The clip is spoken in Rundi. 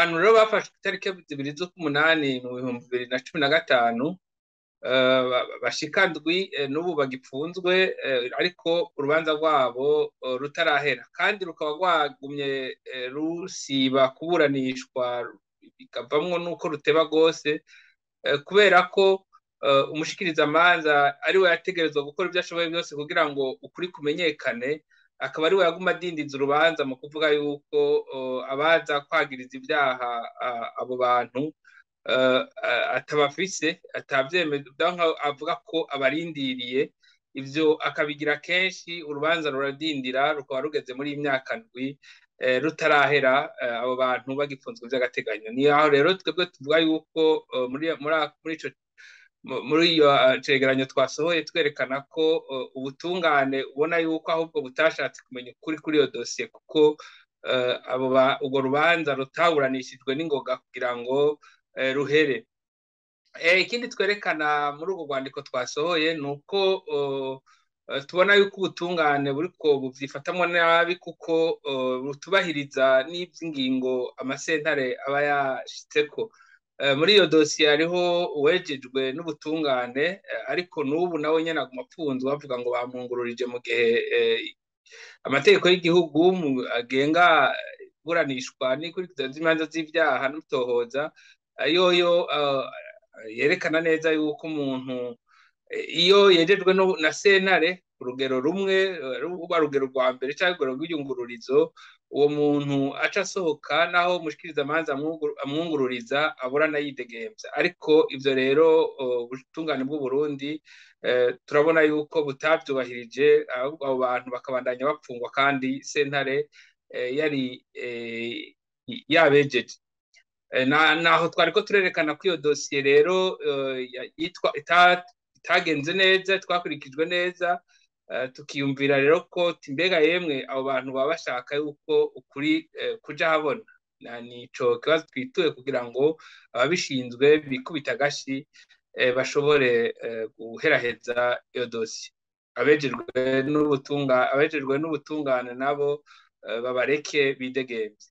bantu rero bafashwe itariki 2 z'ukumunani mu 2015 bashika ndwi n'ubu bagipfunzwe ariko urubanza rwabo rutarahera kandi rukaba rwagumye rusiba kuburanishwa bikavamwo nuko ruteba gose kubera ko umushikirizamanza ariwe yategerezwa gukora ibyo ashoboye byose kugira ngo ukuri kumenyekane, akaba ariwe yaguma adindiza urubanza mu kuvuga yuko abaza kwagiriza ibyaha abo bantu atabafise atavyemeza, avuga ko abarindiriye ivyo akabigira kenshi. Urubanza ruradindira rukaba rugeze muri imyaka ndwi rutarahera abo bantu bagipfunzwe vy'agateganyo. Ni aho rero twebwe tuvuga yuko muri iyo cegeranyo twasohoye twerekana ko ubutungane ubona yuko ahubwo butashatse kumenya ukuri kuri iyo dosiye kuko urwo rubanza rutaburanishijwe n'ingoga kugira ngo ruhere. Ikindi twerekana muri urwo rwandiko twasohoye ni uko tubona yuko ubutungane buriko buvyifatamwo nabi kuko butubahiriza n'ivy'ingingo amasentare aba yashitseko. Muri iyo dosiye hariho uwejejwe n'ubutungane ariko n'ubu nawe nyene aguma apfunzwe bavuga ngo bamwungururije mu gihe amategeko y'igihugu agenga buranishwa n'ikurikizana z'imanza z'ivyaha n'utohoza yoyo yerekana neza yuko umuntu iyo yejejwe na sentare urugero rumwe ruba rugero rwa mbere cyangwa urugero rw'iyungururizo, uwo muntu aca asohoka naho umushikirizamanza amwungururiza aburana yidegemvya. Ariko ivyo rero ubutungane bw'u Burundi turabona yuko butavyubahirije, ahubwo abo bantu bakabandanya bapfungwa kandi sentare yari yabejeje. Naho twariko turerekana ko iyo dosiye rero itagenze neza, twakurikijwe neza, tukiyumvira rero ko mbega yemwe abo bantu baba bashaka yuko ukuri kuja habona. Nico kibazo twituye kugira ngo ababishinzwe bikubita agashi bashobore guheraheza iyo dosiye. Abejejwe n'ubutungane nabo babareke bidegemvye.